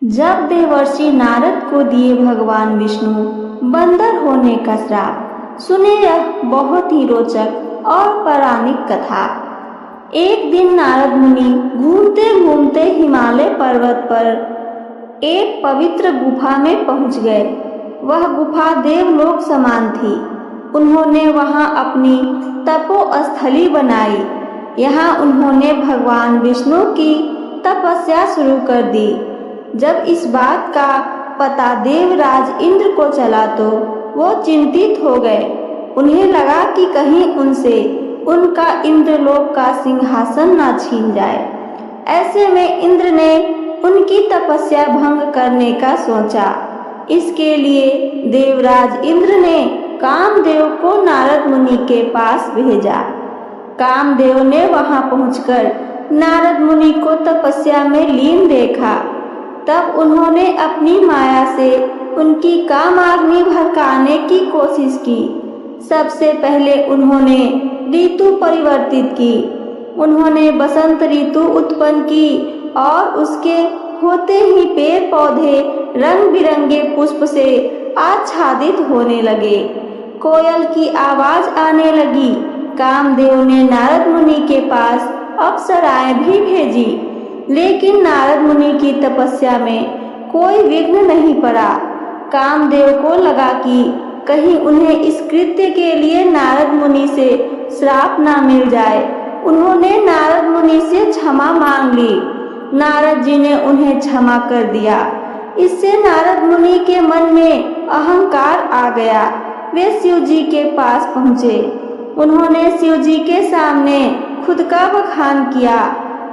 जब देवर्षि नारद को दिए भगवान विष्णु बंदर होने का श्राप, सुने यह बहुत ही रोचक और पौराणिक कथा। एक दिन नारद मुनि घूमते घूमते हिमालय पर्वत पर एक पवित्र गुफा में पहुंच गए। वह गुफा देवलोक समान थी। उन्होंने वहां अपनी तपोस्थली बनाई। यहाँ उन्होंने भगवान विष्णु की तपस्या शुरू कर दी। जब इस बात का पता देवराज इंद्र को चला तो वो चिंतित हो गए। उन्हें लगा कि कहीं उनसे उनका इंद्रलोक का सिंहासन न छीन जाए। ऐसे में इंद्र ने उनकी तपस्या भंग करने का सोचा। इसके लिए देवराज इंद्र ने कामदेव को नारद मुनि के पास भेजा। कामदेव ने वहां पहुंचकर नारद मुनि को तपस्या में लीन देखा। तब उन्होंने अपनी माया से उनकी कामाग्नि भड़काने की कोशिश की। सबसे पहले उन्होंने ऋतु परिवर्तित की। उन्होंने बसंत ऋतु उत्पन्न की और उसके होते ही पेड़ पौधे रंग बिरंगे पुष्प से आच्छादित होने लगे। कोयल की आवाज आने लगी। कामदेव ने नारद मुनि के पास अप्सराएं भी भेजी, लेकिन नारद मुनि की तपस्या में कोई विघ्न नहीं पड़ा। कामदेव को लगा कि कहीं उन्हें इस कृत्य के लिए नारद मुनि से श्राप न मिल जाए। उन्होंने नारद मुनि से क्षमा मांग ली। नारद जी ने उन्हें क्षमा कर दिया। इससे नारद मुनि के मन में अहंकार आ गया। वे शिव जी के पास पहुँचे। उन्होंने शिव जी के सामने खुद का बखान किया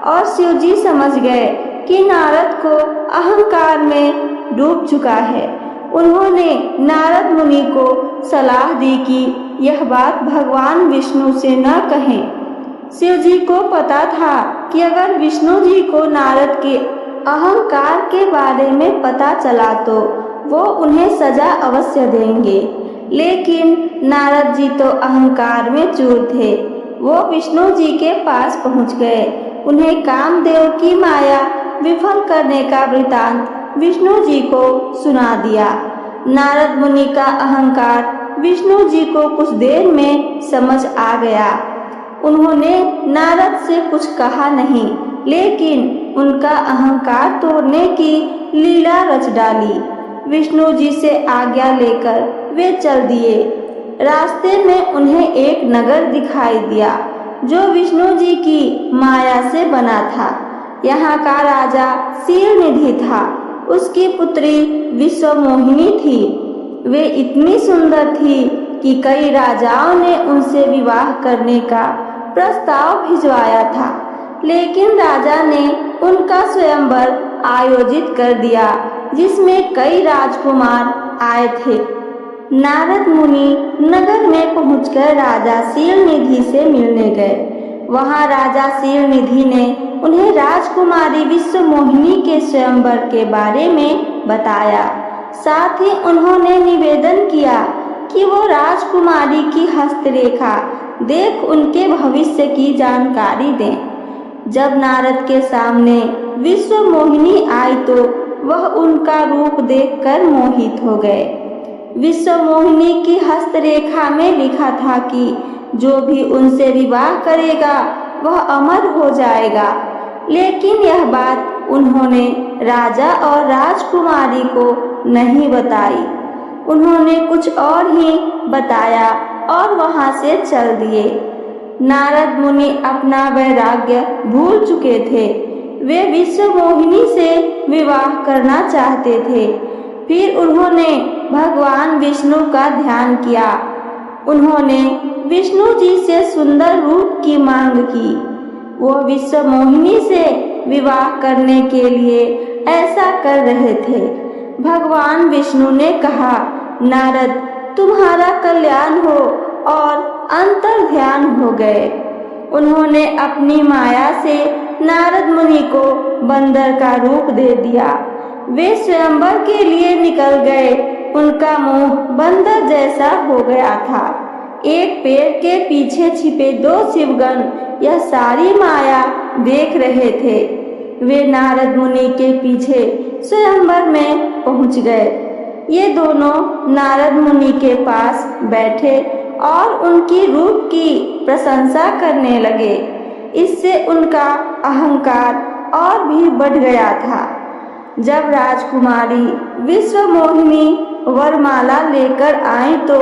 और शिव जी समझ गए कि नारद को अहंकार में डूब चुका है। उन्होंने नारद मुनि को सलाह दी कि यह बात भगवान विष्णु से न कहें। शिव जी को पता था कि अगर विष्णु जी को नारद के अहंकार के बारे में पता चला तो वो उन्हें सजा अवश्य देंगे। लेकिन नारद जी तो अहंकार में चूर थे। वो विष्णु जी के पास पहुंच गए। उन्हें कामदेव की माया विफल करने का वृतांत विष्णु जी को सुना दिया। नारद मुनि का अहंकार विष्णु जी को कुछ देर में समझ आ गया। उन्होंने नारद से कुछ कहा नहीं, लेकिन उनका अहंकार तोड़ने की लीला रच डाली। विष्णु जी से आज्ञा लेकर वे चल दिए। रास्ते में उन्हें एक नगर दिखाई दिया जो विष्णु जी की माया से बना था। यहाँ का राजा शीलनिधि था। उसकी पुत्री विश्वमोहिनी थी। वे इतनी सुंदर थी कि कई राजाओं ने उनसे विवाह करने का प्रस्ताव भिजवाया था, लेकिन राजा ने उनका स्वयंवर आयोजित कर दिया, जिसमें कई राजकुमार आए थे। नारद मुनि नगर में पहुंचकर राजा शीलनिधि से मिलने गए। वहां राजा शीलनिधि ने उन्हें राजकुमारी विश्वमोहिनी के स्वयंवर के बारे में बताया। साथ ही उन्होंने निवेदन किया कि वो राजकुमारी की हस्तरेखा देख उनके भविष्य की जानकारी दें। जब नारद के सामने विश्वमोहिनी आई तो वह उनका रूप देखकर मोहित हो गए। विश्वमोहिनी की हस्तरेखा में लिखा था कि जो भी उनसे विवाह करेगा वह अमर हो जाएगा। लेकिन यह बात उन्होंने राजा और राजकुमारी को नहीं बताई। उन्होंने कुछ और ही बताया और वहां से चल दिए। नारद मुनि अपना वैराग्य भूल चुके थे। वे विश्वमोहिनी से विवाह करना चाहते थे। फिर उन्होंने भगवान विष्णु का ध्यान किया। उन्होंने विष्णु जी से सुंदर रूप की मांग की। वो विश्वमोहिनी से विवाह करने के लिए ऐसा कर रहे थे। भगवान विष्णु ने कहा, नारद, तुम्हारा कल्याण हो, और अंतर ध्यान हो गए। उन्होंने अपनी माया से नारद मुनि को बंदर का रूप दे दिया। वे स्वयंवर के लिए निकल गए। उनका मुंह बंदर जैसा हो गया था। एक पेड़ के पीछे छिपे दो शिवगण यह सारी माया देख रहे थे। वे नारद मुनि के पीछे स्वयंवर में पहुंच गए। ये दोनों नारद मुनि के पास बैठे और उनकी रूप की प्रशंसा करने लगे। इससे उनका अहंकार और भी बढ़ गया था। जब राजकुमारी विश्वमोहिनी वरमाला लेकर आई तो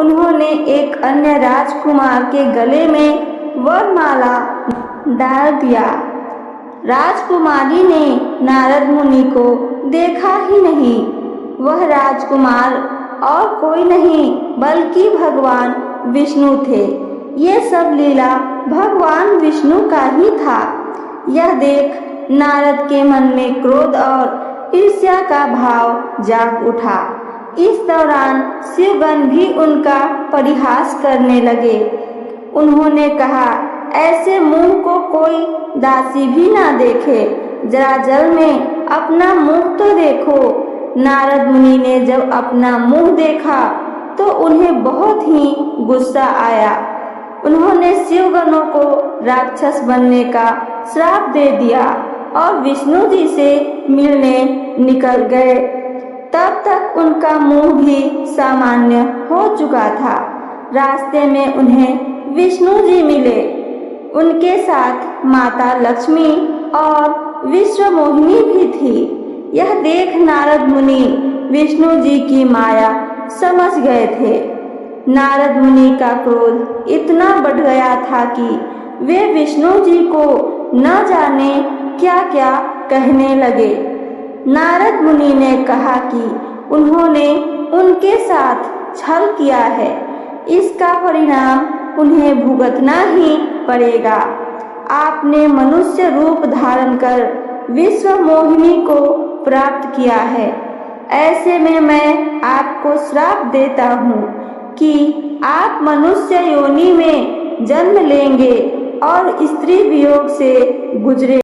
उन्होंने एक अन्य राजकुमार के गले में वरमाला डाल दिया। राजकुमारी ने नारद मुनि को देखा ही नहीं। वह राजकुमार और कोई नहीं बल्कि भगवान विष्णु थे। ये सब लीला भगवान विष्णु का ही था। यह देख नारद के मन में क्रोध और ईर्ष्या का भाव जाग उठा। इस दौरान शिवगण भी उनका परिहास करने लगे। उन्होंने कहा, ऐसे मुंह को कोई दासी भी ना देखे, जरा जल में अपना मुंह तो देखो। नारद मुनि ने जब अपना मुंह देखा तो उन्हें बहुत ही गुस्सा आया। उन्होंने शिवगणों को राक्षस बनने का श्राप दे दिया और विष्णु जी से मिलने निकल गए। तब तक उनका मुंह भी सामान्य हो चुका था। रास्ते में उन्हें विष्णु जी मिले। उनके साथ माता लक्ष्मी और विश्वमोहिनी भी थी। यह देख नारद मुनि विष्णु जी की माया समझ गए थे। नारद मुनि का क्रोध इतना बढ़ गया था कि वे विष्णु जी को न जाने क्या क्या कहने लगे। नारद मुनि ने कहा कि उन्होंने उनके साथ छल किया है, इसका परिणाम उन्हें भुगतना ही पड़ेगा। आपने मनुष्य रूप धारण कर विश्वमोहिनी को प्राप्त किया है। ऐसे में मैं आपको श्राप देता हूँ कि आप मनुष्य योनि में जन्म लेंगे और स्त्री वियोग से गुजरे।